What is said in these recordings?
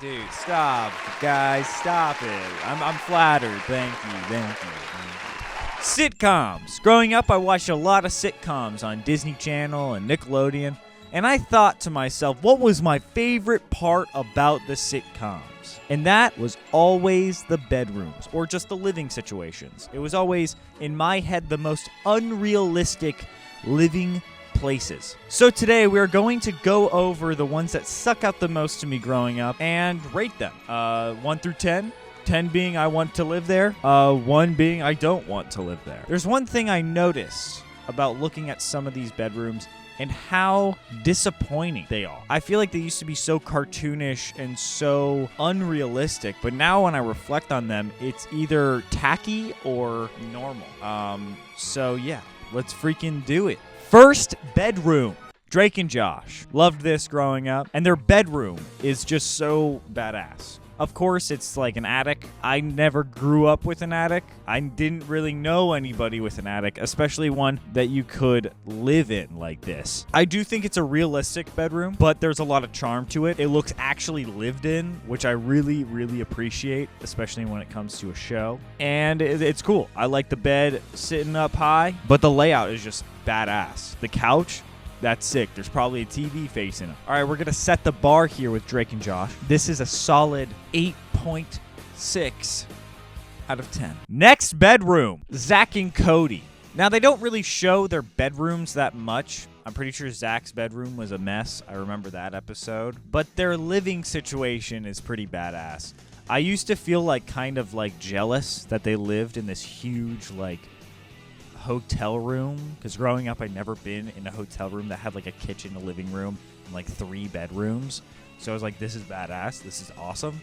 Dude, stop. Guys, stop it. I'm flattered. Thank you. Sitcoms. Growing up, I watched a lot of sitcoms on Disney Channel and Nickelodeon, and I thought to myself, what was my favorite part about the sitcoms? And that was always the bedrooms, or just the living situations. It was always, in my head, the most unrealistic living places. So today we are going to go over the ones that suck out the most to me growing up and rate them. 1 through 10. 10 being I want to live there. 1 being I don't want to live there. There's one thing I noticed about looking at some of these bedrooms and how disappointing they are. I feel like they used to be so cartoonish and so unrealistic, but now when I reflect on them, it's either tacky or normal. So yeah, let's freaking do it. First bedroom. Drake and Josh. Loved this growing up, and their bedroom is just so badass. Of course, it's like an attic. I never grew up with an attic. I didn't really know anybody with an attic, especially one that you could live in like this. I do think it's a realistic bedroom, but there's a lot of charm to it. It looks actually lived in, which I really, really appreciate, especially when it comes to a show. And it's cool. I like the bed sitting up high, but the layout is just badass. The couch, that's sick. There's probably a TV facing it. All right, we're going to set the bar here with Drake and Josh. This is a solid 8.6 out of 10. Next bedroom, Zach and Cody. Now, they don't really show their bedrooms that much. I'm pretty sure Zach's bedroom was a mess. I remember that episode. But their living situation is pretty badass. I used to feel like kind of like jealous that they lived in this huge like hotel room, because growing up I'd never been in a hotel room that had like a kitchen, a living room, and like 3 bedrooms. So I was like, this is badass, this is awesome.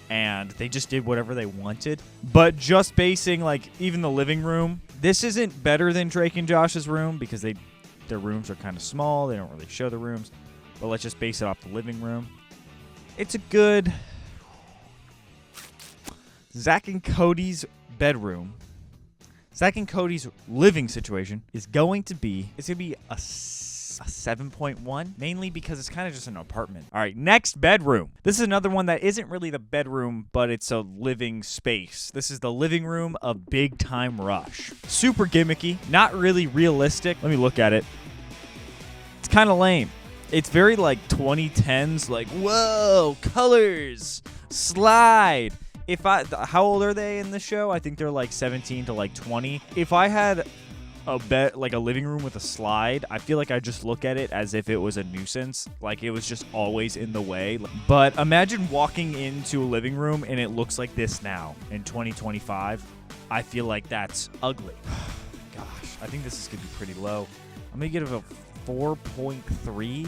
And they just did whatever they wanted. But just basing like even the living room, this isn't better than Drake and Josh's room because their rooms are kind of small, they don't really show the rooms. But let's just base it off the living room. It's a good Zach and Cody's bedroom. Zach and Cody's living situation is going to be a 7.1, mainly because it's kind of just an apartment. All right, next bedroom. This is another one that isn't really the bedroom, but it's a living space. This is the living room of Big Time Rush. Super gimmicky, not really realistic. Let me look at it. It's kind of lame. It's very like 2010s, like, whoa, colors, slide. How old are they in the show? I think they're like 17 to like 20. If I had a bed, like a living room with a slide, I feel like I just look at it as if it was a nuisance, like it was just always in the way. But imagine walking into a living room and it looks like this now in 2025. I feel like that's ugly. Gosh, I think this is gonna be pretty low. I'm gonna give it a 4.3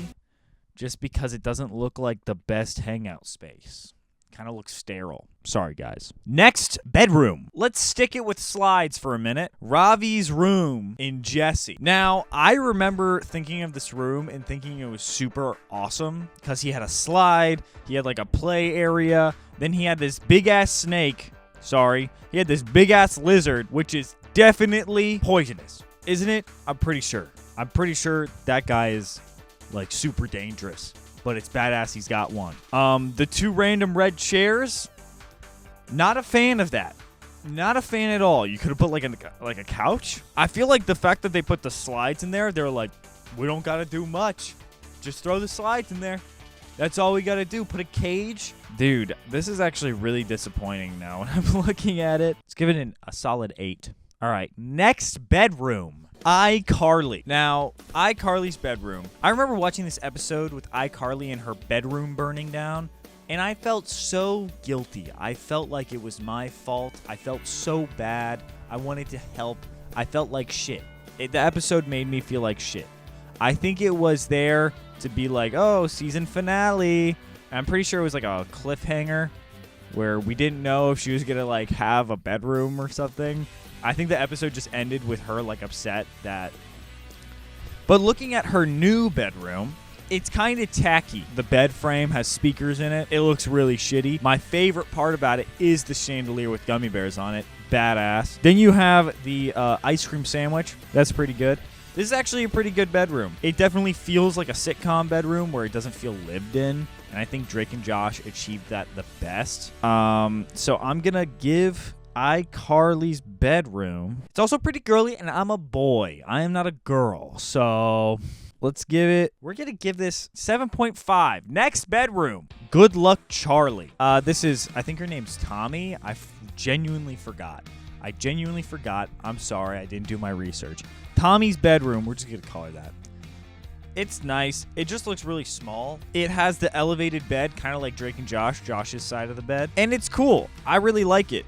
just because it doesn't look like the best hangout space. Kind of looks sterile. Sorry, guys. Next bedroom. Let's stick it with slides for a minute. Ravi's room in Jesse. Now, I remember thinking of this room and thinking it was super awesome because he had a slide. He had like a play area. Then he had this big-ass snake. Sorry. He had this big-ass lizard, which is definitely poisonous. Isn't it? I'm pretty sure. I'm pretty sure that guy is like super dangerous. But it's badass he's got one. The 2 random red chairs, not a fan of that. Not a fan at all. You could have put like a couch. I feel like the fact that they put the slides in there, they're like, we don't got to do much. Just throw the slides in there. That's all we got to do. Put a cage. Dude, this is actually really disappointing now when I'm looking at it. Let's give it a solid 8. All right, next bedroom. iCarly. Now, iCarly's bedroom. I remember watching this episode with iCarly and her bedroom burning down, and I felt so guilty. I felt like it was my fault. I felt so bad. I wanted to help. I felt like shit. The episode made me feel like shit. I think it was there to be like, oh, season finale. I'm pretty sure it was like a cliffhanger where we didn't know if she was going to like have a bedroom or something. I think the episode just ended with her like upset that. But looking at her new bedroom, it's kind of tacky. The bed frame has speakers in it. It looks really shitty. My favorite part about it is the chandelier with gummy bears on it. Badass. Then you have the ice cream sandwich. That's pretty good. This is actually a pretty good bedroom. It definitely feels like a sitcom bedroom where it doesn't feel lived in. And I think Drake and Josh achieved that the best. So I'm going to give iCarly's bedroom. It's also pretty girly, and I'm a boy. I am not a girl. So let's give it, we're going to give this 7.5. Next bedroom, Good Luck Charlie. This is, I think her name's Tommy. I genuinely forgot. I'm sorry. I didn't do my research. Tommy's bedroom. We're just going to call her that. It's nice. It just looks really small. It has the elevated bed, kind of like Drake and Josh's side of the bed. And it's cool. I really like it.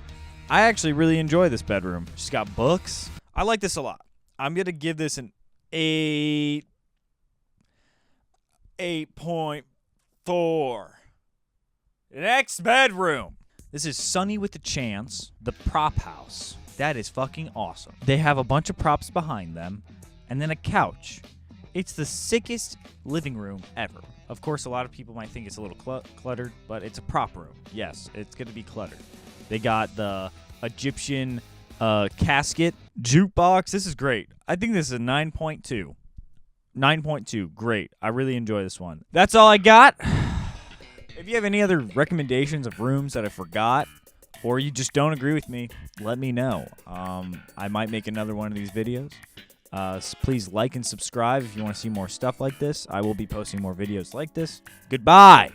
I actually really enjoy this bedroom. She's got books. I like this a lot. I'm going to give this an 8.4. Next bedroom. This is Sunny with a Chance, the prop house. That is fucking awesome. They have a bunch of props behind them and then a couch. It's the sickest living room ever. Of course, a lot of people might think it's a little cluttered, but it's a prop room. Yes, it's going to be cluttered. They got the Egyptian casket jukebox. This is great. I think this is a 9.2. 9.2. Great. I really enjoy this one. That's all I got. If you have any other recommendations of rooms that I forgot, or you just don't agree with me, let me know. I might make another one of these videos. So please like and subscribe if you want to see more stuff like this. I will be posting more videos like this. Goodbye.